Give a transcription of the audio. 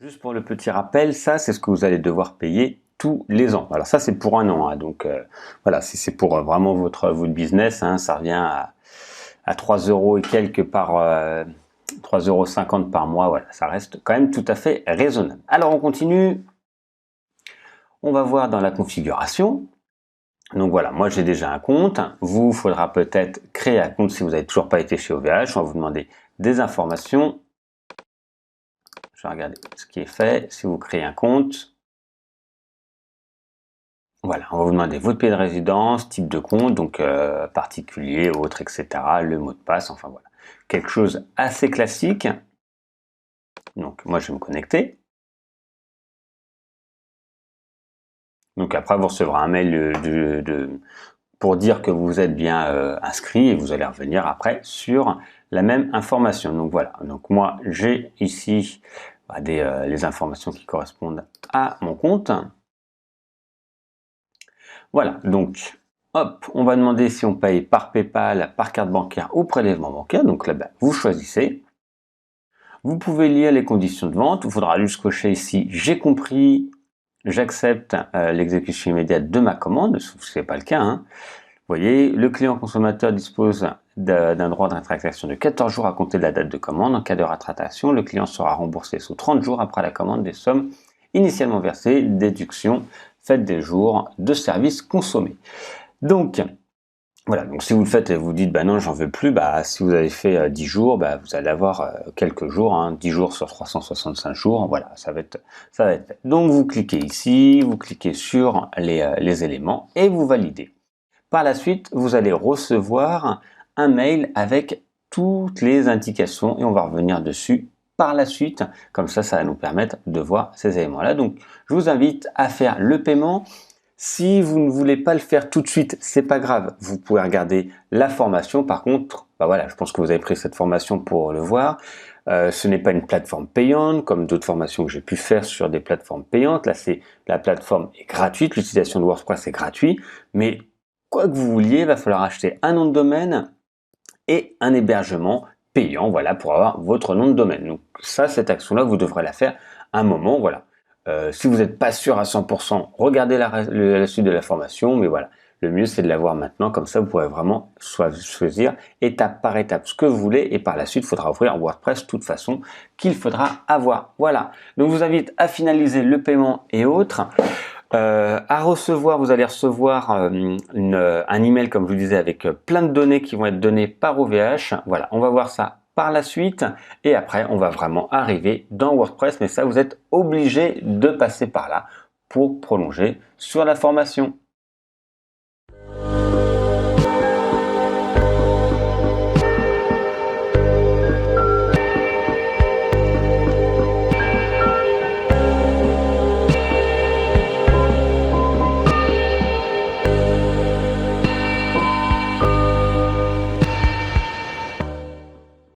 Juste pour le petit rappel, ça c'est ce que vous allez devoir payer tous les ans. Alors ça c'est pour un an, hein. Donc voilà, si c'est pour vraiment votre business, hein, ça revient à 3 euros et quelques par 3,50 € par mois. Voilà, ça reste quand même tout à fait raisonnable. Alors on continue. On va voir dans la configuration. Donc voilà, moi j'ai déjà un compte. Vous, il faudra peut-être créer un compte si vous n'avez toujours pas été chez OVH. On va vous demander des informations. Je vais regarder ce qui est fait. Si vous créez un compte, voilà, on va vous demander votre pays de résidence, type de compte, donc particulier, autre, etc. Le mot de passe, enfin voilà. Quelque chose assez classique. Donc moi je vais me connecter. Donc après vous recevrez un mail pour dire que vous êtes bien inscrit et vous allez revenir après sur la même information. Donc voilà, donc moi j'ai ici les informations qui correspondent à mon compte. Voilà, donc hop, on va demander si on paye par PayPal, par carte bancaire ou prélèvement bancaire. Donc là-bas, vous choisissez. Vous pouvez lire les conditions de vente. Il faudra juste cocher ici « J'ai compris, j'accepte l'exécution immédiate de ma commande », sauf si ce n'est pas le cas, hein. Vous voyez, le client consommateur dispose d'un droit de rétractation de 14 jours à compter de la date de commande. En cas de rétractation, le client sera remboursé sous 30 jours après la commande des sommes initialement versées, déduction faite des jours de service consommés. Donc, voilà, donc si vous le faites et vous dites bah non j'en veux plus, si vous avez fait 10 jours, vous allez avoir quelques jours, hein, 10 jours sur 365 jours, voilà, ça va être fait. Donc vous cliquez ici, vous cliquez sur les éléments et vous validez. Par la suite, vous allez recevoir un mail avec toutes les indications et on va revenir dessus par la suite. Comme ça va nous permettre de voir ces éléments-là. Donc, je vous invite à faire le paiement. Si vous ne voulez pas le faire tout de suite, c'est pas grave. Vous pouvez regarder la formation. Par contre, voilà, je pense que vous avez pris cette formation pour le voir. Ce n'est pas une plateforme payante comme d'autres formations que j'ai pu faire sur des plateformes payantes. Là, la plateforme est gratuite. L'utilisation de WordPress est gratuite. Mais quoi que vous vouliez, il va falloir acheter un nom de domaine et un hébergement payant, voilà, pour avoir votre nom de domaine. Donc ça, cette action-là, vous devrez la faire un moment, voilà. Si vous n'êtes pas sûr à 100%, regardez la suite de la formation, mais voilà, le mieux c'est de l'avoir maintenant, comme ça vous pourrez vraiment choisir étape par étape ce que vous voulez et par la suite il faudra ouvrir WordPress de toute façon qu'il faudra avoir. Voilà, donc je vous invite à finaliser le paiement et autres. À recevoir, vous allez recevoir un email comme je vous disais avec plein de données qui vont être données par OVH. Voilà, on va voir ça par la suite et après on va vraiment arriver dans WordPress, mais ça vous êtes obligé de passer par là pour prolonger sur la formation.